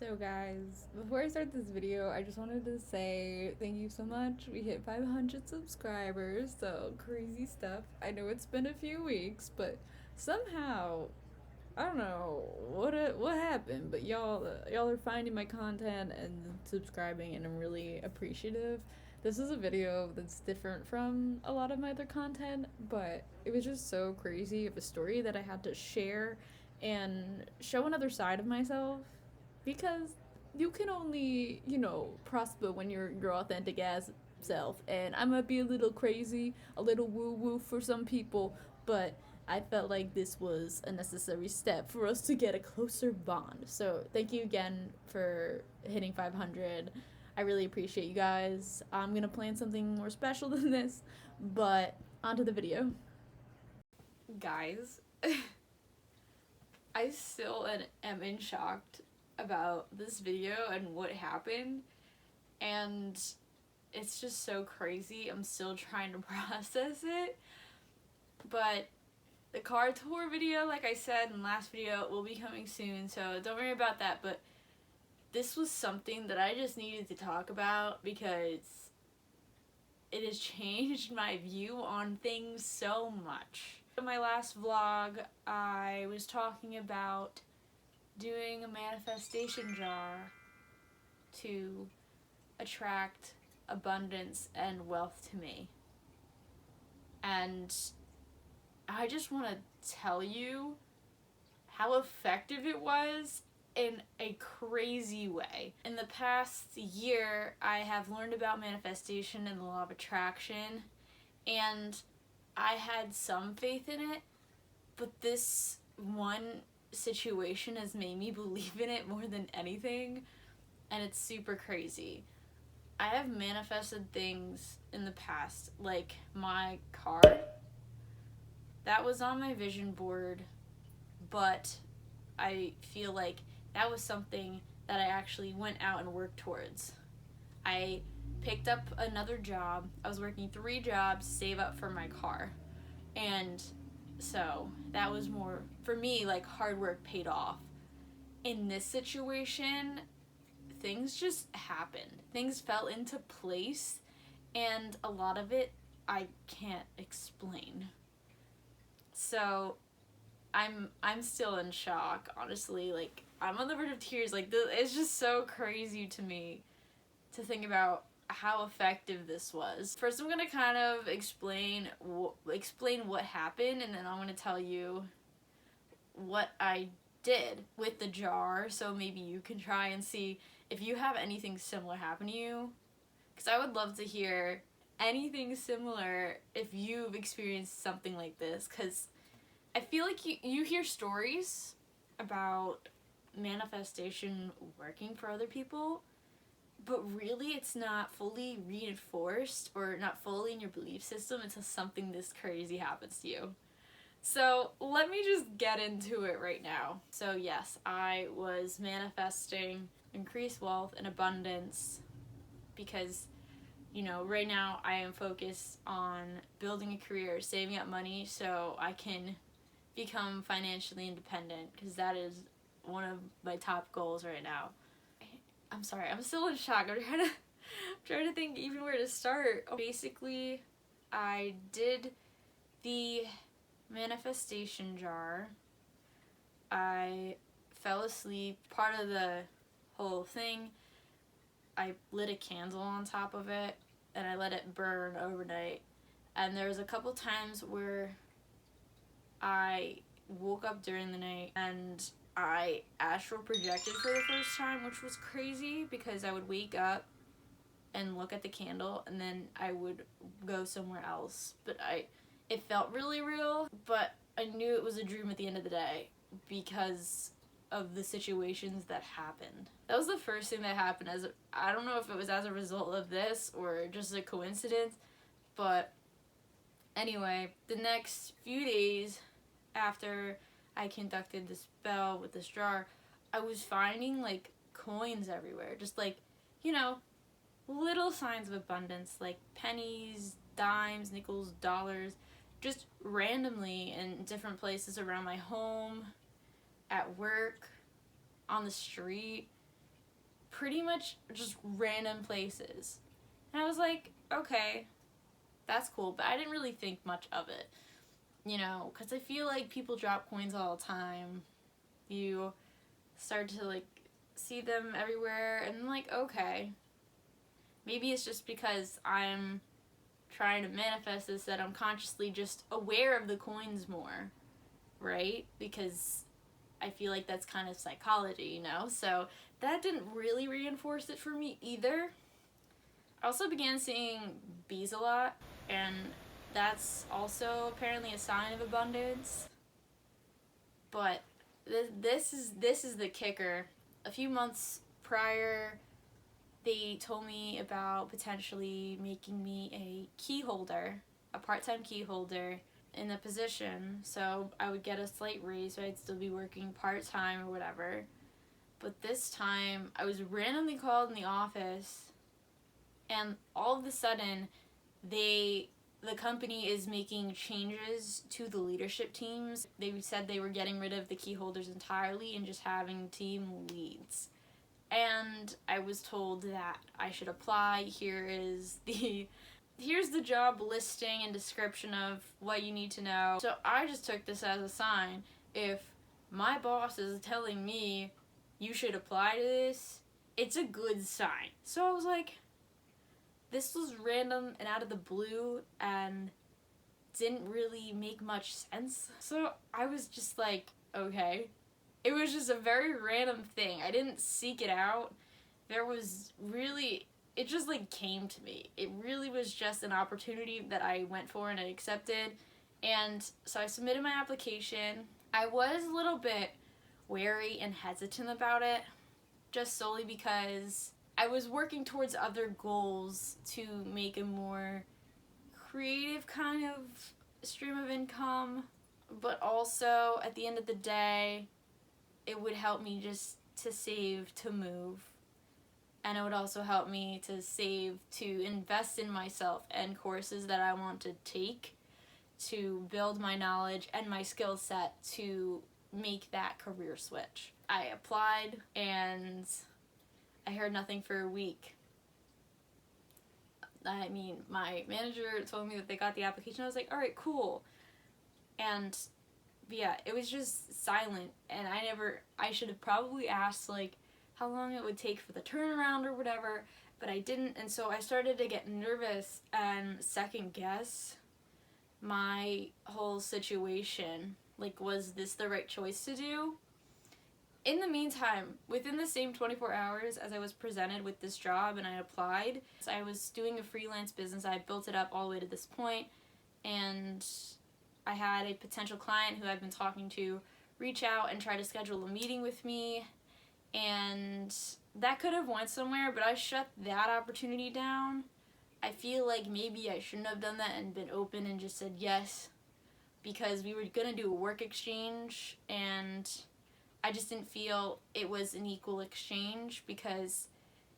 So guys, before I start this video, I just wanted to say thank you so much. We hit 500 subscribers, so crazy stuff. I know it's been a few weeks, but somehow I don't know what happened, but y'all are finding my content and subscribing, and I'm really appreciative. This is a video that's different from a lot of my other content, but it was just so crazy of a story that I had to share and show another side of myself because you can only, prosper when you're your authentic ass self. And I might be a little crazy, a little woo woo for some people, but I felt like this was a necessary step for us to get a closer bond. So thank you again for hitting 500. I really appreciate you guys. I'm gonna plan something more special than this, but onto the video. Guys, I still am in shock about this video and what happened, and it's just so crazy. I'm still trying to process it, but the car tour video, like I said in the last video, will be coming soon, so don't worry about that. But this was something that I just needed to talk about because it has changed my view on things so much. In my last vlog, I was talking about doing a manifestation jar to attract abundance and wealth to me. And I just want to tell you how effective it was in a crazy way. In the past year, I have learned about manifestation and the law of attraction, and I had some faith in it, but this one situation has made me believe in it more than anything, and it's super crazy. I have manifested things in the past, like my car. That was on my vision board, but I feel like that was something that I actually went out and worked towards. I picked up another job. I was working 3 jobs to save up for my car. And so that was more, for me, like hard work paid off. In this situation, things just happened. Things fell into place, and a lot of it I can't explain. So I'm still in shock, honestly. Like, I'm on the verge of tears. Like, it's just so crazy to me to think about how effective this was. First, I'm gonna kind of explain what happened, and then I'm gonna tell you what I did with the jar, so maybe you can try and see if you have anything similar happen to you. Because I would love to hear anything similar if you've experienced something like this, because I feel like you hear stories about manifestation working for other people, but really it's not fully reinforced or not fully in your belief system until something this crazy happens to you. So let me just get into it right now. So yes, I was manifesting increased wealth and abundance because, right now I am focused on building a career, saving up money so I can become financially independent, because that is one of my top goals right now. I'm sorry, I'm still in shock. I'm trying to think even where to start. Basically, I did the manifestation jar. I fell asleep. Part of the whole thing, I lit a candle on top of it and I let it burn overnight. And there was a couple times where I woke up during the night and I astral projected for the first time, which was crazy because I would wake up and look at the candle and then I would go somewhere else. But it felt really real, but I knew it was a dream at the end of the day because of the situations that happened. That was the first thing that happened. I don't know if it was as a result of this or just a coincidence, but anyway, the next few days after I conducted the spell with this jar, I was finding like coins everywhere, just like, little signs of abundance, like pennies, dimes, nickels, dollars, just randomly in different places around my home, at work, on the street. pretty much just random places. And I was like, okay, that's cool, but I didn't really think much of it, you know, because I feel like people drop coins all the time. You start to, like, see them everywhere, and I'm like, okay, maybe it's just because I'm trying to manifest this that I'm consciously just aware of the coins more, right? Because I feel like that's kind of psychology, you know? So that didn't really reinforce it for me either. I also began seeing bees a lot, and that's also apparently a sign of abundance. But this is the kicker. A few months prior, they told me about potentially making me a key holder, a part-time key holder in the position. So I would get a slight raise, so I'd still be working part-time or whatever. But this time, I was randomly called in the office, and all of a sudden, the company is making changes to the leadership teams. They said they were getting rid of the key holders entirely and just having team leads. And I was told that I should apply. Here's the job listing and description of what you need to know. So I just took this as a sign. If my boss is telling me you should apply to this, it's a good sign. So I was like, this was random and out of the blue and didn't really make much sense. So I was just like, okay. It was just a very random thing. I didn't seek it out. It just like came to me. It really was just an opportunity that I went for and I accepted. And so I submitted my application. I was a little bit wary and hesitant about it, just solely because I was working towards other goals to make a more creative kind of stream of income. But also, at the end of the day, it would help me just to save to move. And it would also help me to save to invest in myself and courses that I want to take to build my knowledge and my skill set to make that career switch. I applied and I heard nothing for a week. I mean, my manager told me that they got the application. I was like, all right, cool. And yeah, it was just silent, and I should have probably asked, like, how long it would take for the turnaround or whatever, but I didn't, and so I started to get nervous and second guess my whole situation. Like, was this the right choice to do? In the meantime, within the same 24 hours as I was presented with this job and I applied, I was doing a freelance business. I built it up all the way to this point, and I had a potential client who I've been talking to reach out and try to schedule a meeting with me, and that could have went somewhere, but I shut that opportunity down. I feel like maybe I shouldn't have done that and been open and just said yes, because we were going to do a work exchange, and I just didn't feel it was an equal exchange because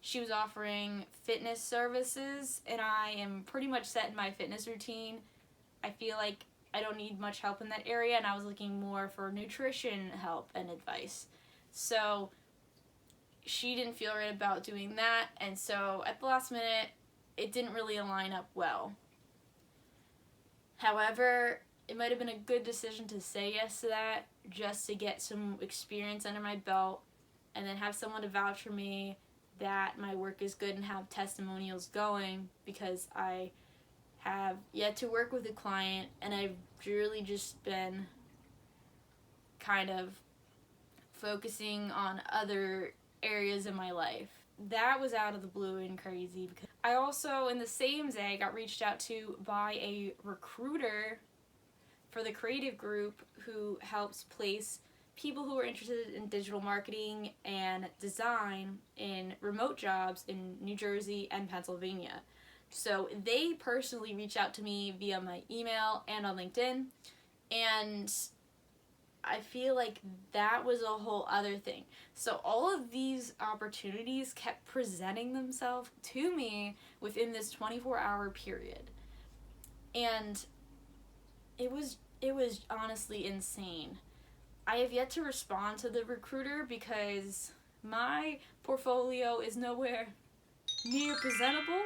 she was offering fitness services, and I am pretty much set in my fitness routine. I feel like I don't need much help in that area, and I was looking more for nutrition help and advice. So she didn't feel right about doing that, and so at the last minute, it didn't really align up well. However, it might have been a good decision to say yes to that just to get some experience under my belt and then have someone to vouch for me that my work is good and have testimonials going, because I have yet to work with a client and I've really just been kind of focusing on other areas in my life. That was out of the blue and crazy, because I also, in the same day, got reached out to by a recruiter for the creative group who helps place people who are interested in digital marketing and design in remote jobs in New Jersey and Pennsylvania. So they personally reached out to me via my email and on LinkedIn, and I feel like that was a whole other thing. So all of these opportunities kept presenting themselves to me within this 24-hour period. And it was honestly insane. I have yet to respond to the recruiter because My portfolio is nowhere near presentable,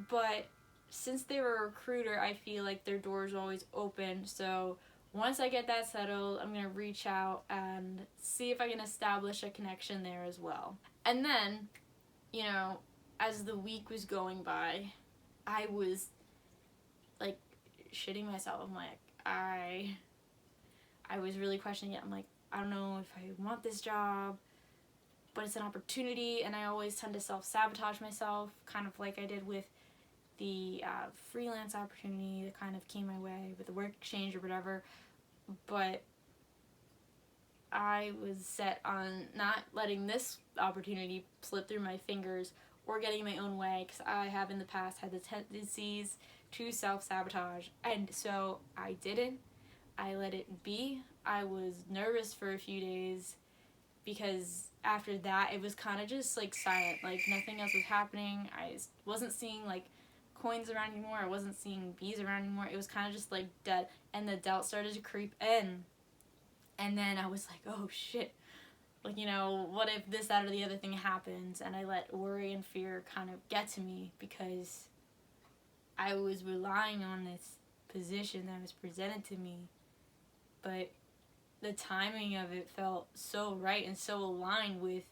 but since they were a recruiter, I feel like their door's always open. So once I get that settled, I'm going to reach out and see if I can establish a connection there as well. And then, you know, as the week was going by, I was like shitting myself. I'm like, I was really questioning it. I'm like, I don't know if I want this job, but it's an opportunity, and I always tend to self-sabotage myself, kind of like I did with the freelance opportunity that kind of came my way with the work exchange or whatever. But I was set on not letting this opportunity slip through my fingers or getting my own way, because I have in the past had the tendencies to self-sabotage, and so I didn't. I let it be. I was nervous for a few days because after that it was kind of just like silent, like nothing else was happening. I wasn't seeing like coins around anymore. I wasn't seeing bees around anymore. It was kind of just like dead, and the doubt started to creep in. And then I was like, oh shit, like, you know, what if this, that, or the other thing happens? And I let worry and fear kind of get to me because I was relying on this position that was presented to me, but the timing of it felt so right and so aligned with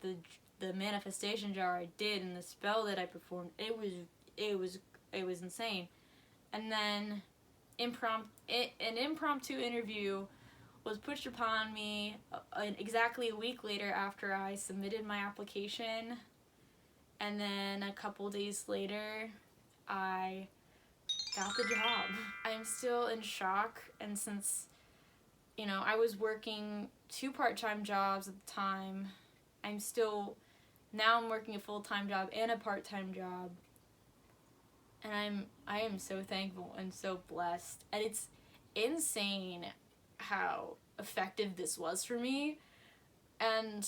the manifestation jar I did and the spell that I performed. It was insane. And then an impromptu interview was pushed upon me exactly a week later after I submitted my application, and then a couple days later I got the job. I'm still in shock, and since, you know, I was working 2 part-time jobs at the time, I'm working a full-time job and a part-time job, and I am so thankful and so blessed, and it's insane how effective this was for me. And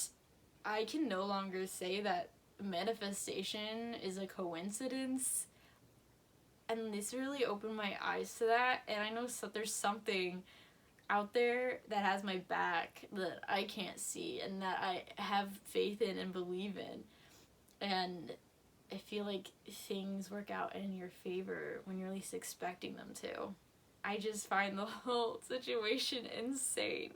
I can no longer say that manifestation is a coincidence, and this really opened my eyes to that. And I know there's something out there that has my back that I can't see and that I have faith in and believe in, and I feel like things work out in your favor when you're least expecting them to. I just find the whole situation insane.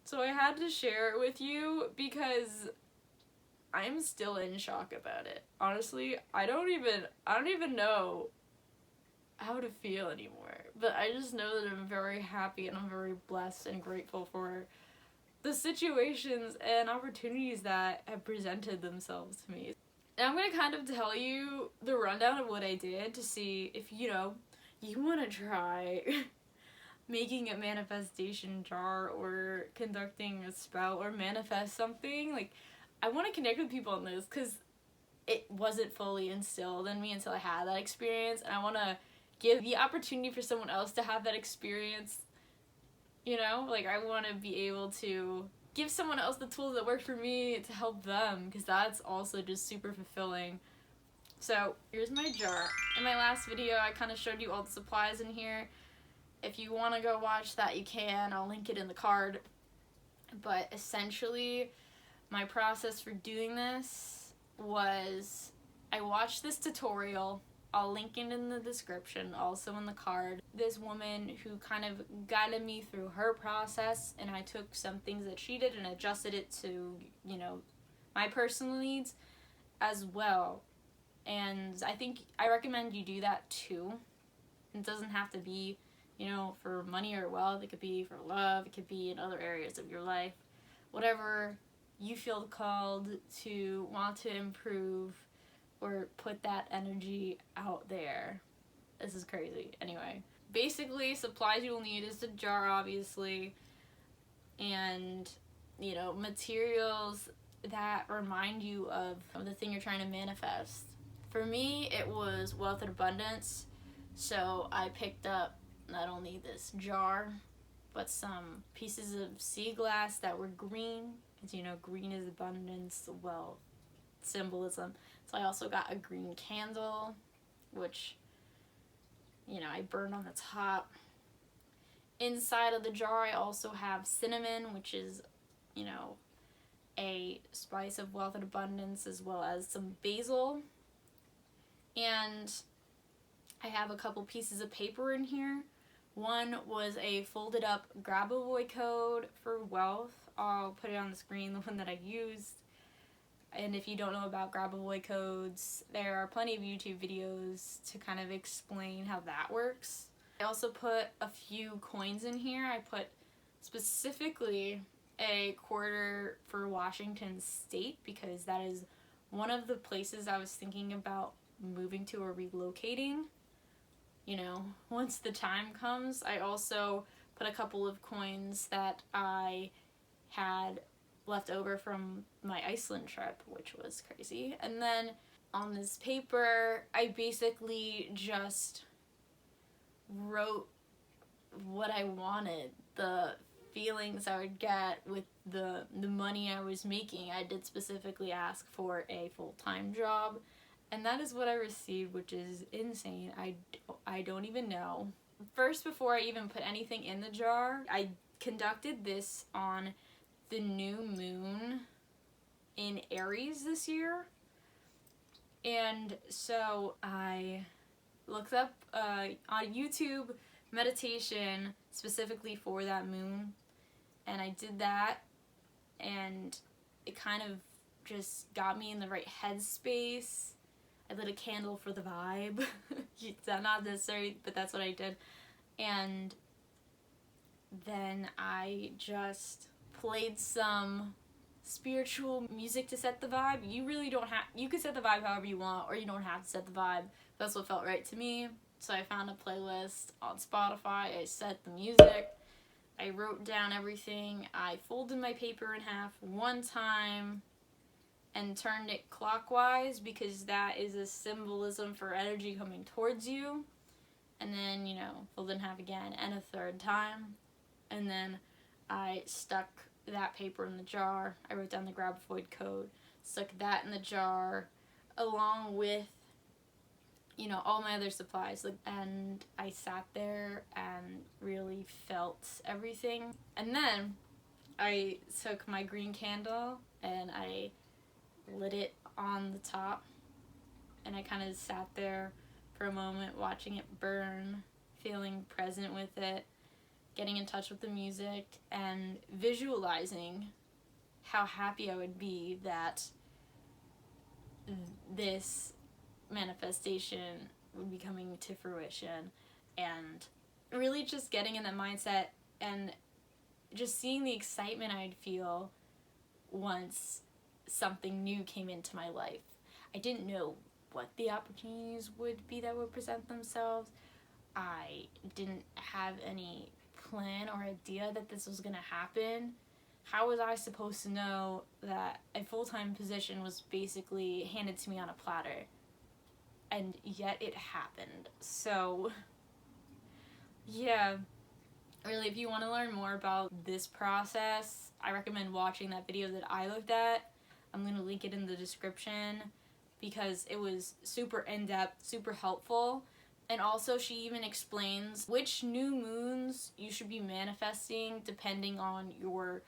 So I had to share it with you because I'm still in shock about it. Honestly, I don't even know how to feel anymore. But I just know that I'm very happy and I'm very blessed and grateful for the situations and opportunities that have presented themselves to me. And I'm going to kind of tell you the rundown of what I did to see if, you know, you want to try making a manifestation jar or conducting a spell or manifest something. Like, I want to connect with people on this because it wasn't fully instilled in me until I had that experience, and I want to give the opportunity for someone else to have that experience. You know, like, I want to be able to give someone else the tools that work for me to help them, because that's also just super fulfilling. So here's my jar. In my last video I kind of showed you all the supplies in here. If you want to go watch that, you can. I'll link it in the card. But essentially, my process for doing this was I watched this tutorial. I'll link it in the description, also in the card. This woman who kind of guided me through her process, and I took some things that she did and adjusted it to, you know, my personal needs as well. And I recommend you do that too. It doesn't have to be, you know, for money or wealth. It could be for love. It could be in other areas of your life. Whatever you feel called to want to improve or put that energy out there. This is crazy. Anyway, basically, supplies you will need is the jar, obviously, and, you know, materials that remind you of the thing you're trying to manifest. For me, it was wealth and abundance, so I picked up not only this jar, but some pieces of sea glass that were green, because, you know, green is abundance, wealth, symbolism. So I also got a green candle, which, you know, I burned on the top. Inside of the jar, I also have cinnamon, which is, you know, a spice of wealth and abundance, as well as some basil. And I have a couple pieces of paper in here. One was a folded up Grab-A-Void code for wealth. I'll put it on the screen, the one that I used. And if you don't know about Grab-A-Void codes, there are plenty of YouTube videos to kind of explain how that works. I also put a few coins in here. I put specifically a quarter for Washington State because that is one of the places I was thinking about moving to or relocating, you know, once the time comes. I also put a couple of coins that I had left over from my Iceland trip, which was crazy. And then on this paper, I basically just wrote what I wanted, the feelings I would get with the money I was making. I did specifically ask for a full-time job, and that is what I received, which is insane. I don't even know. First, before I even put anything in the jar, I conducted this on the new moon in Aries this year. And so I looked up on YouTube meditation specifically for that moon, and I did that, and it kind of just got me in the right headspace. I lit a candle for the vibe. It's not necessary, but that's what I did. And then I just played some spiritual music to set the vibe. You really don't have, you could set the vibe however you want, or you don't have to set the vibe. That's what felt right to me. So I found a playlist on Spotify. I set the music. I wrote down everything. I folded my paper in half one time and turned it clockwise because that is a symbolism for energy coming towards you. And then, you know, fold in half again and a third time. And then I stuck that paper in the jar. I wrote down the Grab-A-Void code, stuck that in the jar along with, you know, all my other supplies. And I sat there and really felt everything. And then I took my green candle and I lit it on the top, and I kind of sat there for a moment watching it burn, feeling present with it, getting in touch with the music, and visualizing how happy I would be that this manifestation would be coming to fruition, and really just getting in that mindset and just seeing the excitement I'd feel once something new came into my life. I didn't know what the opportunities would be that would present themselves. I didn't have any plan or idea that this was going to happen. How was I supposed to know that a full-time position was basically handed to me on a platter? And yet it happened. So, yeah. Really, if you want to learn more about this process, I recommend watching that video that I looked at. I'm going to link it in the description because it was super in-depth, super helpful. And also she even explains which new moons you should be manifesting depending on your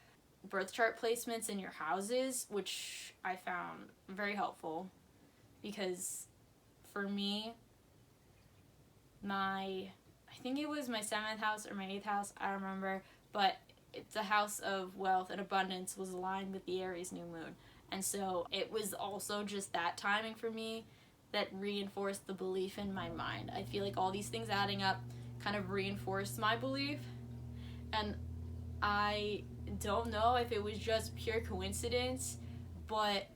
birth chart placements in your houses, which I found very helpful because for me, I think it was my 7th house or my 8th house, I don't remember, but the house of wealth and abundance was aligned with the Aries new moon. And so it was also just that timing for me that reinforced the belief in my mind. I feel like all these things adding up kind of reinforced my belief. And I don't know if it was just pure coincidence, but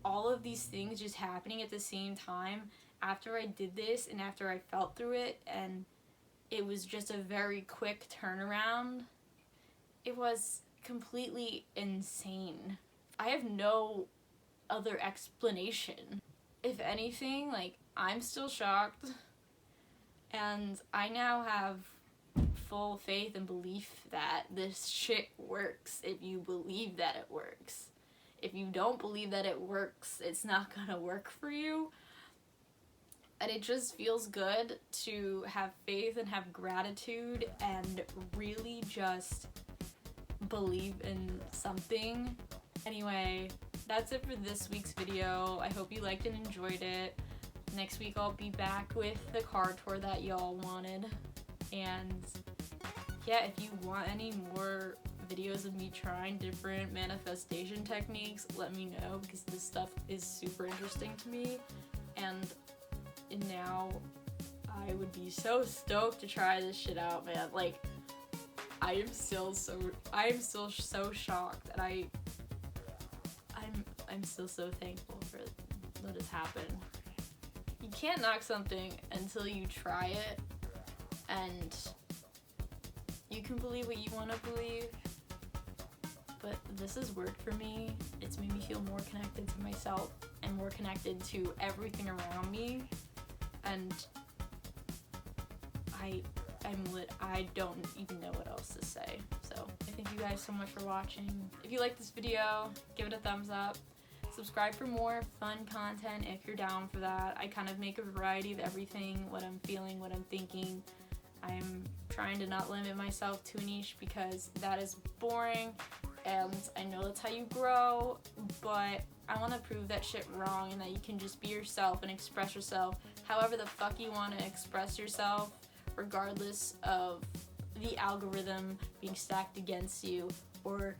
all of these things just happening at the same time after I did this and after I felt through it, and it was just a very quick turnaround. It was completely insane. I have no other explanation. If anything, like, I'm still shocked, and I now have full faith and belief that this shit works if you believe that it works. If you don't believe that it works, it's not gonna work for you. And it just feels good to have faith and have gratitude and really just believe in something Anyway, that's it for this week's video. I hope you liked and enjoyed it. Next week I'll be back with the car tour that y'all wanted. And yeah, if you want any more videos of me trying different manifestation techniques, let me know, because this stuff is super interesting to me. And now I would be so stoked to try this shit out, man. Like, I am still so shocked, and I'm still so thankful for what has happened. You can't knock something until you try it, and you can believe what you want to believe, but this has worked for me. It's made me feel more connected to myself and more connected to everything around me, and I don't even know what else to say. So I thank you guys so much for watching. If you like this video, give it a thumbs up. Subscribe for more fun content if you're down for that. I kind of make a variety of everything, what I'm feeling, what I'm thinking. I'm trying to not limit myself to a niche because that is boring, and I know that's how you grow, but I want to prove that shit wrong, and that you can just be yourself and express yourself however the fuck you want to express yourself, regardless of the algorithm being stacked against you, or,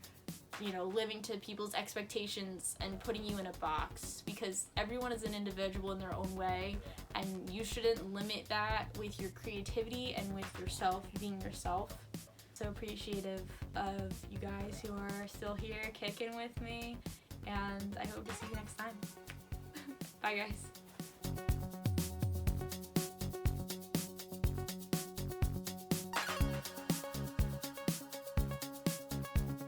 you know, living to people's expectations and putting you in a box, because everyone is an individual in their own way, and you shouldn't limit that with your creativity and with yourself being yourself. So appreciative of you guys who are still here kicking with me, and I hope to see you next time. Bye guys.